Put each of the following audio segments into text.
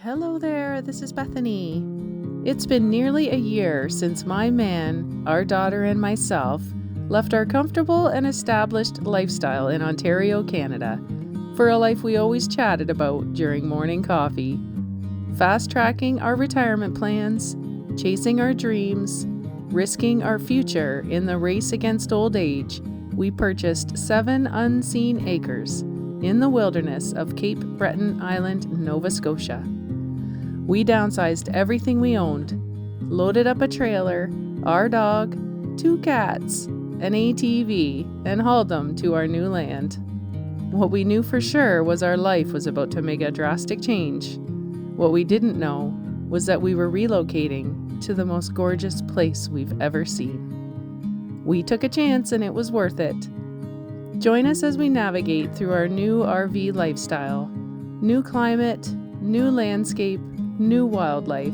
Hello there, this is Bethany. It's been nearly a year since my man, our daughter, and myself left our comfortable and established lifestyle in Ontario, Canada, for a life we always chatted about during morning coffee. Fast-tracking our retirement plans, chasing our dreams, risking our future in the race against old age, we purchased 7 unseen acres in the wilderness of Cape Breton Island, Nova Scotia. We downsized everything we owned, loaded up a trailer, our dog, 2 cats, an ATV, and hauled them to our new land. What we knew for sure was our life was about to make a drastic change. What we didn't know was that we were relocating to the most gorgeous place we've ever seen. We took a chance and it was worth it. Join us as we navigate through our new RV lifestyle. New climate, new landscape, new wildlife.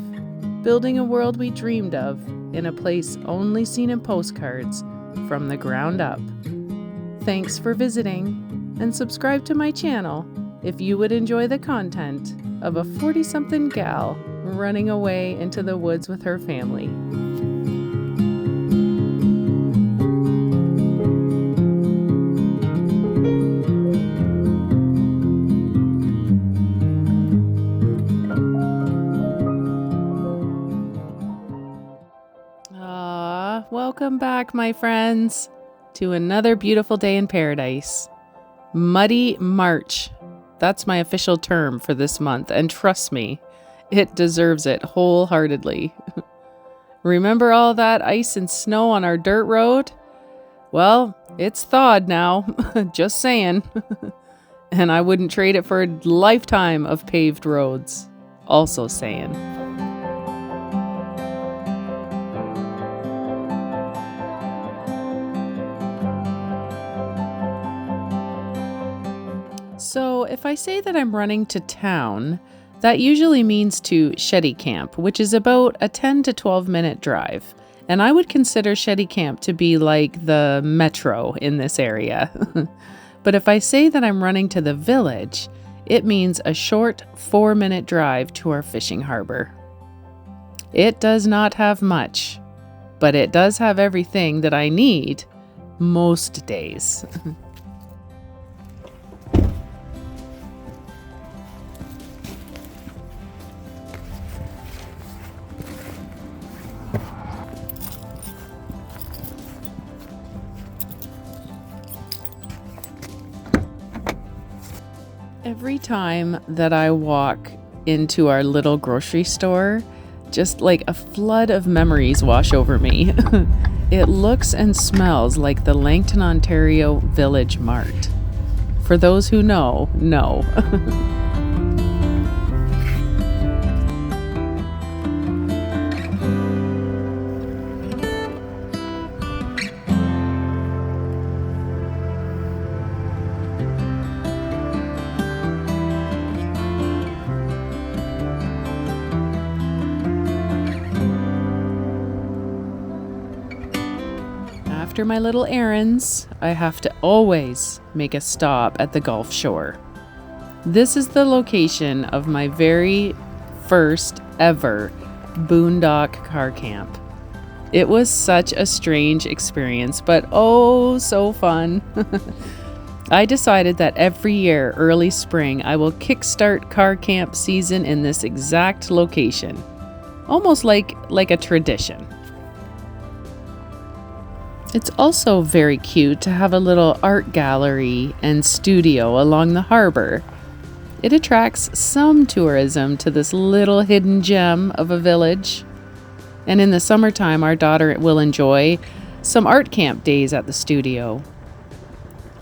Building a world we dreamed of in a place only seen in postcards from the ground up. Thanks for visiting, and subscribe to my channel if you would enjoy the content of a 40-something gal running away into the woods with her family. Welcome back, my friends, to another beautiful day in paradise. Muddy March. That's my official term for this month, and trust me, it deserves it wholeheartedly. Remember all that ice and snow on our dirt road? Well, it's thawed now, just saying. And I wouldn't trade it for a lifetime of paved roads. Also saying. So if I say that I'm running to town, that usually means to Shetty Camp, which is about a 10 to 12 minute drive. And I would consider Shetty Camp to be like the metro in this area. But if I say that I'm running to the village, it means a short 4-minute drive to our fishing harbor. It does not have much, but it does have everything that I need most days. Every time that I walk into our little grocery store, just like a flood of memories wash over me. It looks and smells like the Langton, Ontario Village Mart. For those who know. After my little errands, I have to always make a stop at the Gulf Shore. This is the location of my very first ever boondock car camp. It was such a strange experience, but oh, so fun. I decided that every year, early spring, I will kickstart car camp season in this exact location. Almost like a tradition. It's also very cute to have a little art gallery and studio along the harbor. It attracts some tourism to this little hidden gem of a village. And in the summertime, our daughter will enjoy some art camp days at the studio.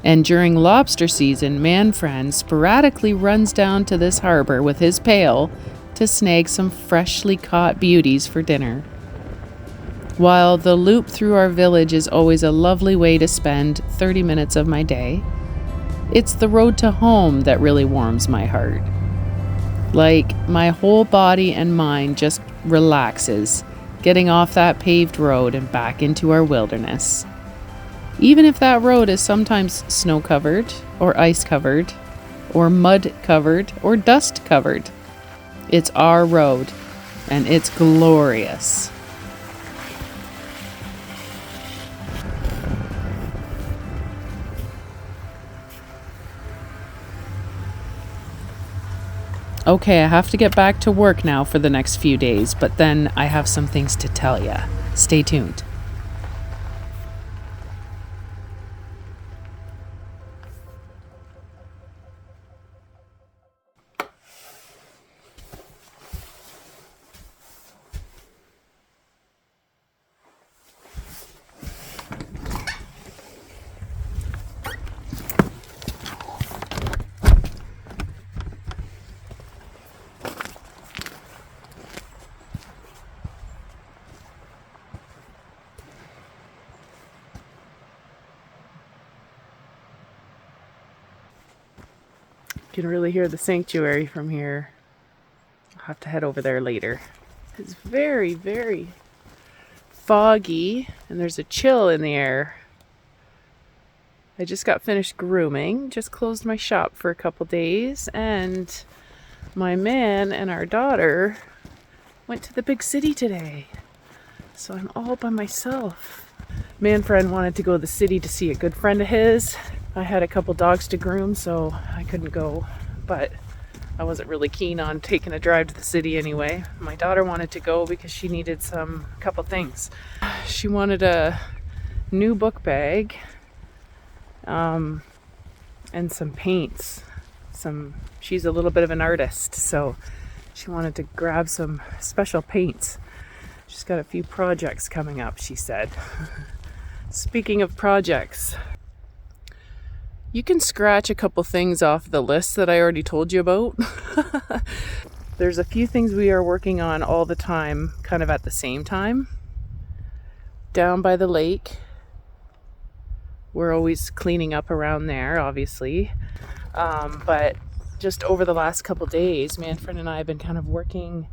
And during lobster season, Manfred sporadically runs down to this harbor with his pail to snag some freshly caught beauties for dinner. While the loop through our village is always a lovely way to spend 30 minutes of my day, it's the road to home that really warms my heart. Like, my whole body and mind just relaxes, getting off that paved road and back into our wilderness. Even if that road is sometimes snow-covered, or ice-covered, or mud-covered, or dust-covered. It's our road, and it's glorious. Okay, I have to get back to work now for the next few days, but then I have some things to tell ya. Stay tuned. You can really hear the sanctuary from here. I'll have to head over there later. It's very, very foggy, and there's a chill in the air. I just got finished grooming, just closed my shop for a couple days, and my man and our daughter went to the big city today. So I'm all by myself. Man friend wanted to go to the city to see a good friend of his. I had a couple dogs to groom, so I couldn't go, but I wasn't really keen on taking a drive to the city anyway. My daughter wanted to go because she needed couple things. She wanted a new book bag, and some paints. She's a little bit of an artist, so she wanted to grab some special paints. She's got a few projects coming up, she said. Speaking of projects, you can scratch a couple things off the list that I already told you about. There's a few things we are working on all the time, kind of at the same time. Down by the lake, we're always cleaning up around there, obviously. But just over the last couple days, Manfred and I have been kind of working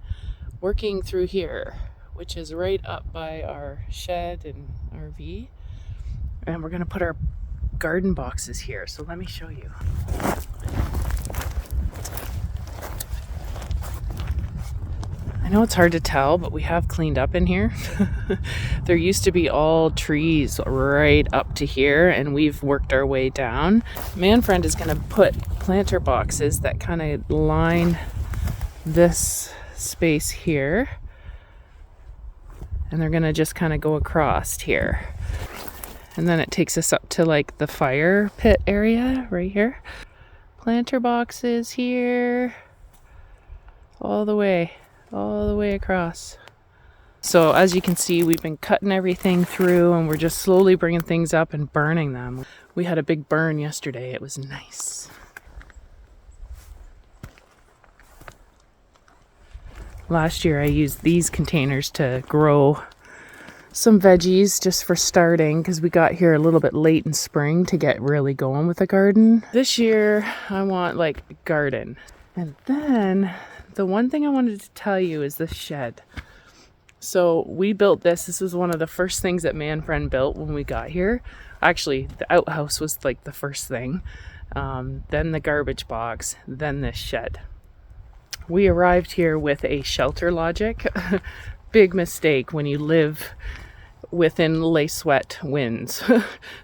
through here, which is right up by our shed and RV. And we're gonna put our garden boxes here, so let me show you. I know it's hard to tell, but we have cleaned up in here. There used to be all trees right up to here, and we've worked our way down. Manfriend is going to put planter boxes that kind of line this space here, and they're going to just kind of go across here. And then it takes us up to like the fire pit area right here. Planter boxes here, all the way across. So as you can see, we've been cutting everything through, and we're just slowly bringing things up and burning them. We had a big burn yesterday. It was nice. Last year I used these containers to grow some veggies just for starting, because we got here a little bit late in spring to get really going with the garden. This year I want like a garden. And then the one thing I wanted to tell you is this shed. So we built this. This was one of the first things that Manfriend built when we got here. Actually, the outhouse was like the first thing. Then the garbage box, then this shed. We arrived here with a shelter logic. Big mistake when you live within Les Suête winds,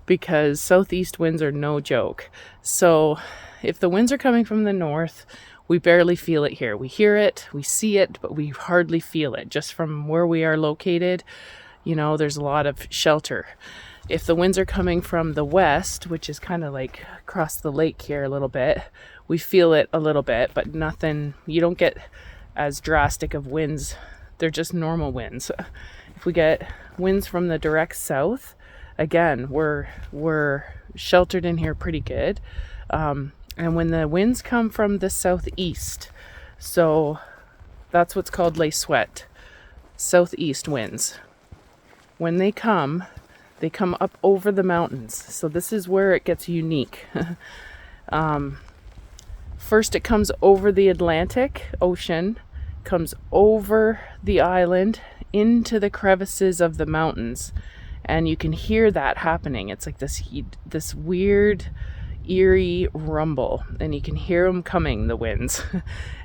because southeast winds are no joke. So if the winds are coming from the north, we barely feel it here. We hear it, we see it, but we hardly feel it. Just from where we are located, you know, there's a lot of shelter. If the winds are coming from the west, which is kind of like across the lake here a little bit, we feel it a little bit, but nothing, you don't get as drastic of winds. They're just normal winds. If we get winds from the direct south, again, we're sheltered in here pretty good. And when the winds come from the southeast, so that's what's called Les Suête, southeast winds. When they come up over the mountains. So this is where it gets unique. First it comes over the Atlantic Ocean, comes over the island into the crevices of the mountains, and you can hear that happening. It's like this weird eerie rumble, and you can hear them coming, the winds.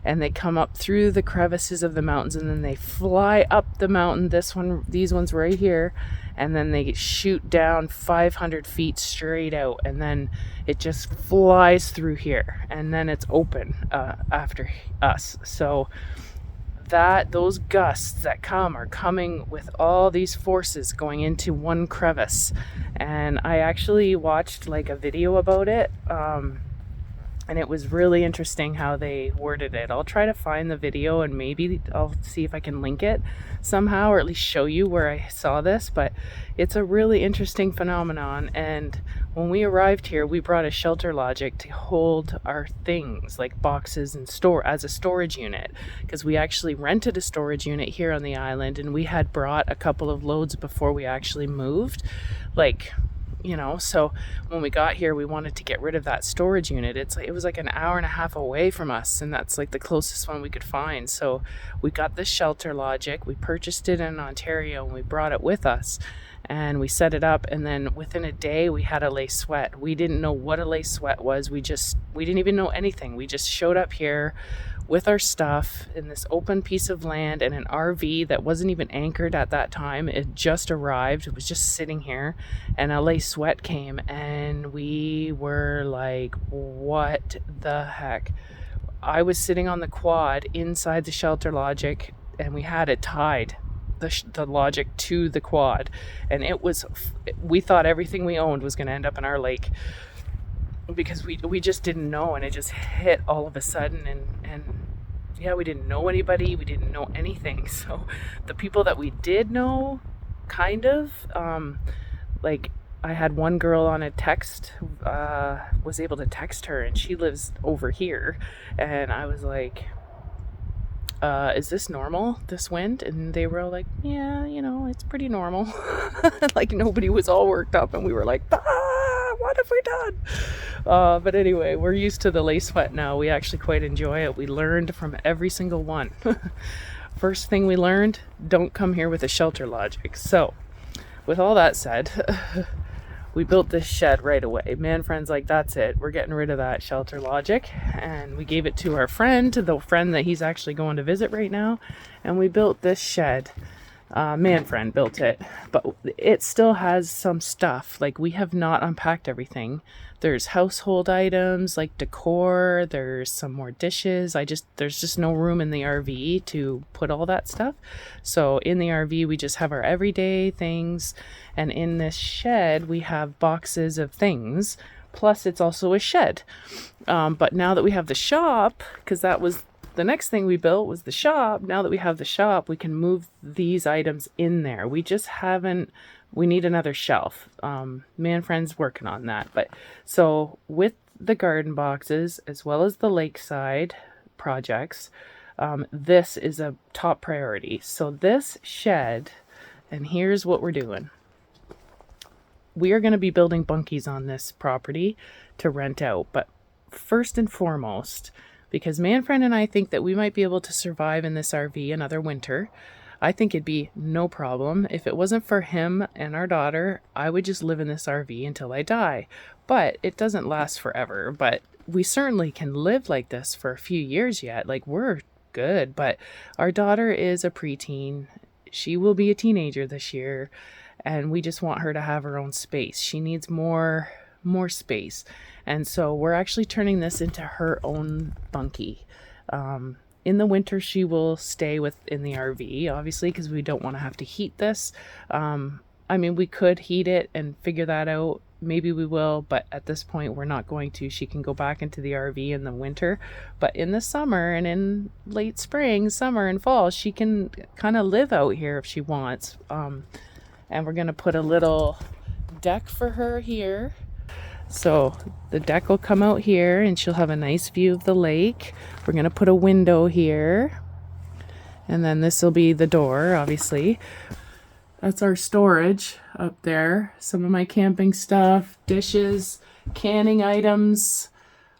And they come up through the crevices of the mountains, and then they fly up the mountain. These ones right here, and then they shoot down 500 feet straight out, and then it just flies through here, and then it's open after us. So those gusts that come are coming with all these forces going into one crevice. And I actually watched like a video about it, and it was really interesting how they worded it. I'll try to find the video, and maybe I'll see if I can link it somehow, or at least show you where I saw this. But it's a really interesting phenomenon. And when we arrived here, we brought a shelter logic to hold our things like boxes and as a storage unit, because we actually rented a storage unit here on the island, and we had brought a couple of loads before we actually moved. So when we got here, we wanted to get rid of that storage unit. It was like an hour and a half away from us, and that's like the closest one we could find. So we got this shelter logic. We purchased it in Ontario, and we brought it with us, and we set it up. And then within a day, we had a Les Suête. We didn't know what a Les Suête was. We didn't even know anything. We just showed up here with our stuff in this open piece of land, and an RV that wasn't even anchored at that time. It just arrived. It was just sitting here, and a Les Suête came, and we were like, what the heck? I was sitting on the quad inside the shelter logic, and we had it tied, the logic to the quad, and we thought everything we owned was going to end up in our lake, because we just didn't know, and it just hit all of a sudden. And yeah, we didn't know anybody, we didn't know anything. So the people that we did know, kind of, like I had one girl on a text, was able to text her, and she lives over here, and I was like, is this normal, this wind? And they were all like, yeah, it's pretty normal. Like nobody was all worked up, and we were like, what have we done? But anyway, we're used to the Les Suête now. We actually quite enjoy it. We learned from every single one. First thing we learned, don't come here with a shelter logic. So with all that said, we built this shed right away. Man, friends, like, that's it. We're getting rid of that shelter logic. And we gave it to our friend, to the friend that he's actually going to visit right now. And we built this shed. Man friend built it, but it still has some stuff. Like, we have not unpacked everything. There's household items like decor, there's some more dishes. There's just no room in the RV to put all that stuff. So in the RV, we just have our everyday things, and in this shed we have boxes of things, plus it's also a shed. But now that we have the shop, because that was the next thing we built, was the shop. Now that we have the shop, we can move these items in there. We need another shelf. Man friend's working on that. But so with the garden boxes, as well as the lakeside projects, this is a top priority. So this shed, and here's what we're doing. We are going to be building bunkies on this property to rent out. But first and foremost, because Manfred and I think that we might be able to survive in this RV another winter. I think it'd be no problem. If it wasn't for him and our daughter, I would just live in this RV until I die. But it doesn't last forever. But we certainly can live like this for a few years yet. Like, we're good. But our daughter is a preteen. She will be a teenager this year. And we just want her to have her own space. She needs more space. And so we're actually turning this into her own bunkie. In the winter, she will stay in the RV, obviously, because we don't want to have to heat this. We could heat it and figure that out. Maybe we will, but at this point, we're not going to. She can go back into the RV in the winter. But in the summer and in late spring, summer, and fall, she can kind of live out here if she wants. And we're going to put a little deck for her here. So the deck will come out here, and she'll have a nice view of the lake. We're going to put a window here, and then this will be the door, obviously. That's our storage up there. Some of my camping stuff, dishes, canning items,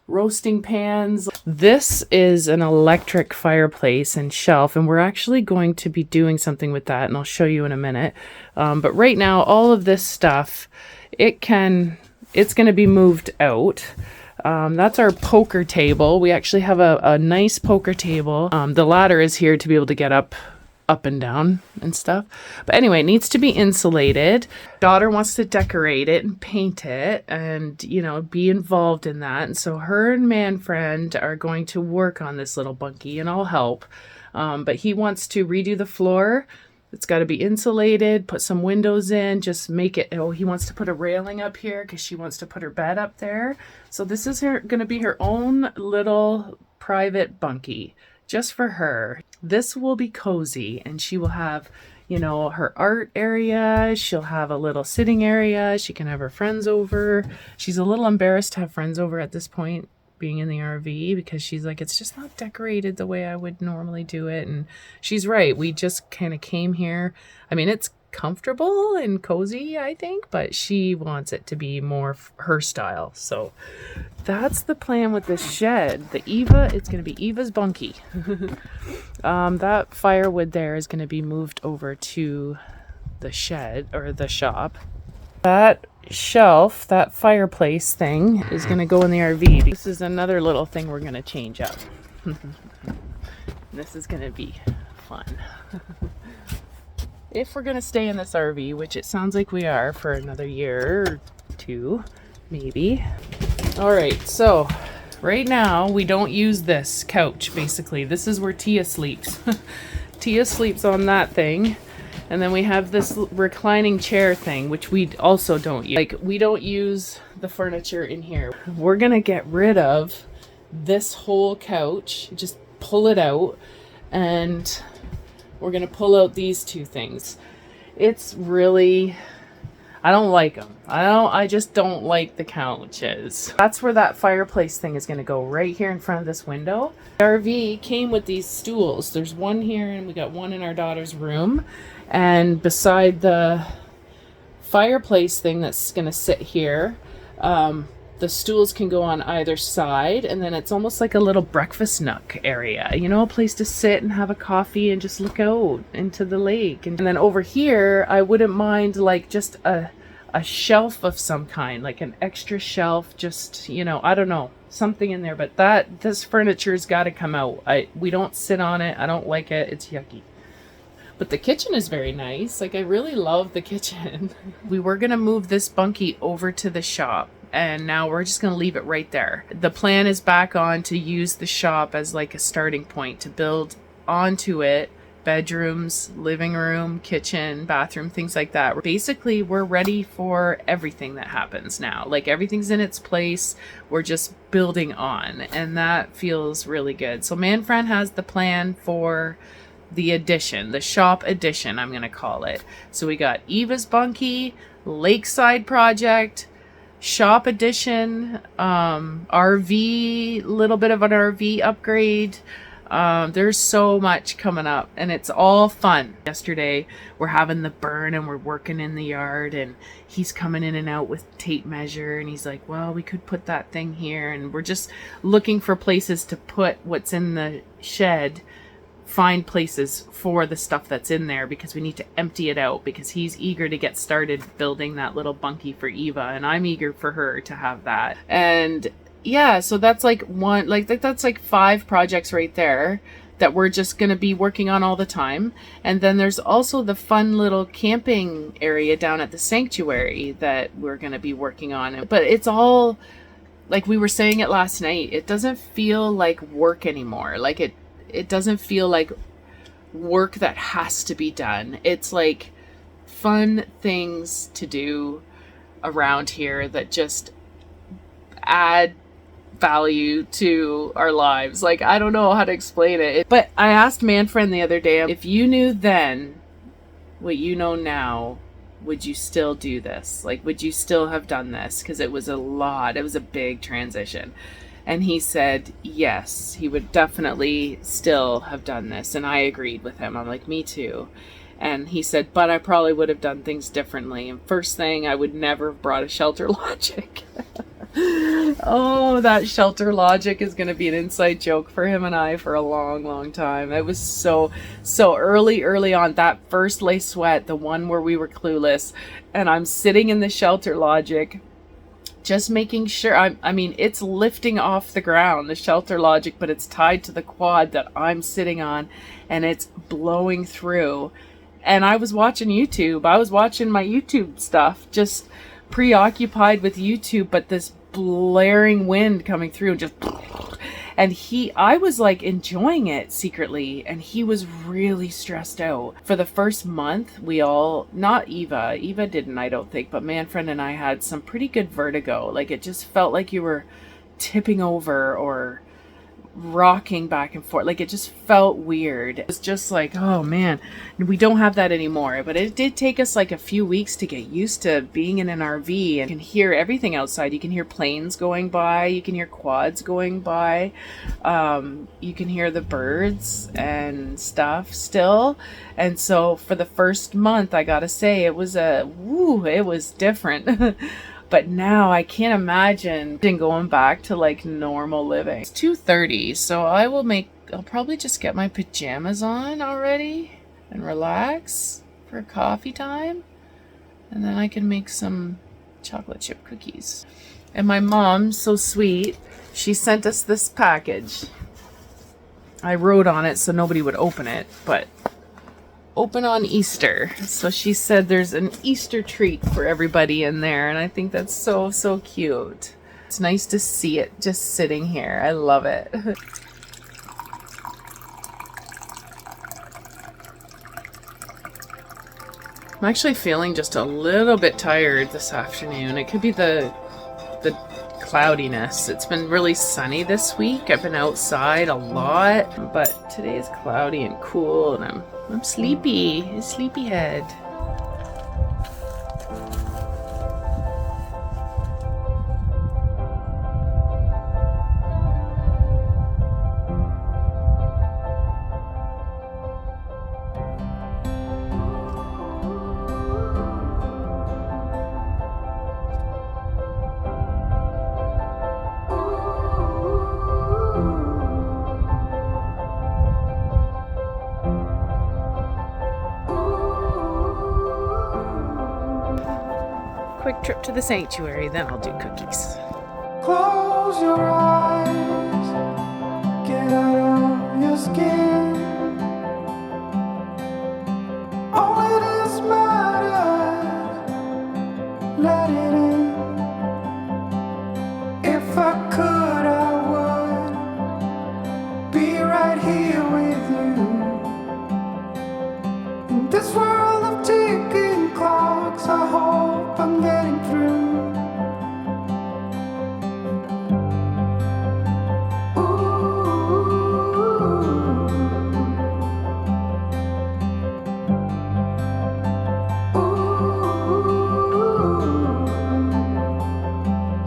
roasting pans. This is an electric fireplace and shelf, and we're actually going to be doing something with that, and I'll show you in a minute. But right now, all of this stuff, it can it's going to be moved out. That's our poker table. We actually have a nice poker table. The ladder is here to be able to get up and down and stuff. But anyway, it needs to be insulated. Daughter wants to decorate it and paint it and, you know, be involved in that. And so her and man friend are going to work on this little bunkie, and I'll help. But he wants to redo the floor. It's got to be insulated, put some windows in, just make it. Oh, he wants to put a railing up here because she wants to put her bed up there. So this is going to be her own little private bunkie just for her. This will be cozy, and she will have, you know, her art area. She'll have a little sitting area. She can have her friends over. She's a little embarrassed to have friends over at this point, being in the RV, because she's like, it's just not decorated the way I would normally do it. And she's right. We just kind of came here. I mean, it's comfortable and cozy, I think, but she wants it to be more her style. So that's the plan with this shed. The Eva, it's going to be Eva's bunkie. That firewood there is going to be moved over to the shed or the shop. That shelf, that fireplace thing, is going to go in the RV. This is another little thing we're going to change up. This is going to be fun. If we're going to stay in this RV, which it sounds like we are for another year or two, maybe. All right, so right now we don't use this couch, basically. This is where Tia sleeps. Tia sleeps on that thing. And then we have this reclining chair thing, which we also don't use. Like, we don't use the furniture in here. We're going to get rid of this whole couch, just pull it out, and we're going to pull out these two things. It's really, I don't like them. I just don't like the couches. That's where that fireplace thing is going to go, right here in front of this window. The RV came with these stools. There's one here, and we got one in our daughter's room. And beside the fireplace thing that's going to sit here, the stools can go on either side, and then it's almost like a little breakfast nook area, you know, a place to sit and have a coffee and just look out into the lake. And then over here, I wouldn't mind like just a shelf of some kind, like an extra shelf, just, you know, I don't know, something in there. But this furniture's got to come out. We don't sit on it. I don't like it. It's yucky. But the kitchen is very nice. Like, I really love the kitchen. We were going to move this bunkie over to the shop, and now we're just going to leave it right there. The plan is back on to use the shop as like a starting point to build onto it. Bedrooms, living room, kitchen, bathroom, things like that. Basically, we're ready for everything that happens now. Like, everything's in its place. We're just building on, and that feels really good. So Manfred has the plan for the addition, the shop addition, I'm going to call it. So we got Eva's bunkie, lakeside project, shop addition, RV, little bit of an RV upgrade. There's so much coming up, and it's all fun. Yesterday we're having the burn, and we're working in the yard, and he's coming in and out with tape measure, and he's like, well, we could put that thing here. And we're just looking for places to put what's in the shed, find places for the stuff that's in there, because we need to empty it out, because he's eager to get started building that little bunkie for Eva, and I'm eager for her to have that. And yeah, so that's like one, like that's like 5 projects right there that we're just going to be working on all the time. And then there's also the fun little camping area down at the sanctuary that we're going to be working on. But it's all, like we were saying it last night, it doesn't feel like work anymore. Like it doesn't feel like work that has to be done. It's like fun things to do around here that just add value to our lives. Like, I don't know how to explain it. But I asked Manfred the other day, if you knew then what you know now, would you still do this? Like, would you still have done this? Because it was a lot. It was a big transition. And he said, yes, he would definitely still have done this. And I agreed with him. I'm like, me too. And he said, but I probably would have done things differently. And first thing, I would never have brought a Shelter Logic. Oh, that Shelter Logic is going to be an inside joke for him and I for a long, long time. It was so early on. That first Les Suête, the one where we were clueless. And I'm sitting in the Shelter Logic, just making sure, I mean, it's lifting off the ground, the Shelter Logic, but it's tied to the quad that I'm sitting on, and it's blowing through. And I was watching YouTube. I was watching my YouTube stuff, just preoccupied with YouTube, but this blaring wind coming through, just, and I was like enjoying it secretly, and he was really stressed out. For the first month, we all, not Eva didn't, I don't think, but Manfred and I had some pretty good vertigo. Like, it just felt like you were tipping over or rocking back and forth. Like, it just felt weird. It was just like, oh man, we don't have that anymore. But it did take us like a few weeks to get used to being in an RV, and you can hear everything outside. You can hear planes going by, you can hear quads going by, you can hear the birds and stuff still. And so for the first month, I gotta say, it was different. But now I can't imagine going back to like normal living. It's 2:30, so I'll probably just get my pajamas on already and relax for coffee time. And then I can make some chocolate chip cookies. And my mom, so sweet, she sent us this package. I wrote on it so nobody would open it, but open on Easter. So she said there's an Easter treat for everybody in there, and I think that's so, so cute. It's nice to see it just sitting here. I love it. I'm actually feeling just a little bit tired this afternoon. It could be the cloudiness. It's been really sunny this week. I've been outside a lot, but today is cloudy and cool, and I'm sleepy. A sleepyhead. Quick trip to the sanctuary, then I'll do cookies. Close your eyes, get out of your skin. All it is matters, let it in. If I could, I would be right here with you. In this world of ticking clocks, I hope I'm getting through.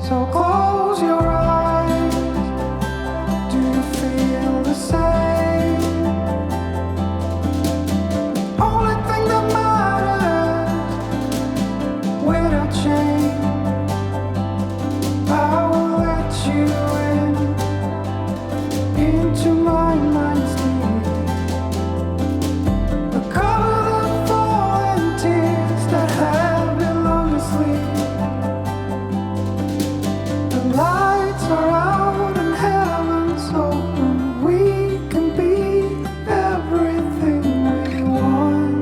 So close your eyes. Do you feel the same? Only thing that matters, without shame, I will let you into my mind's deep. Recover the fallen tears that have been long asleep. The lights are out and heaven's open. We can be everything we want.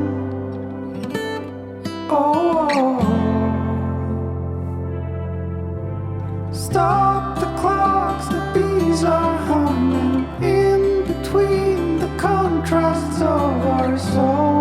Oh, stop the clocks, the bees are humming in between the contrasts of our souls.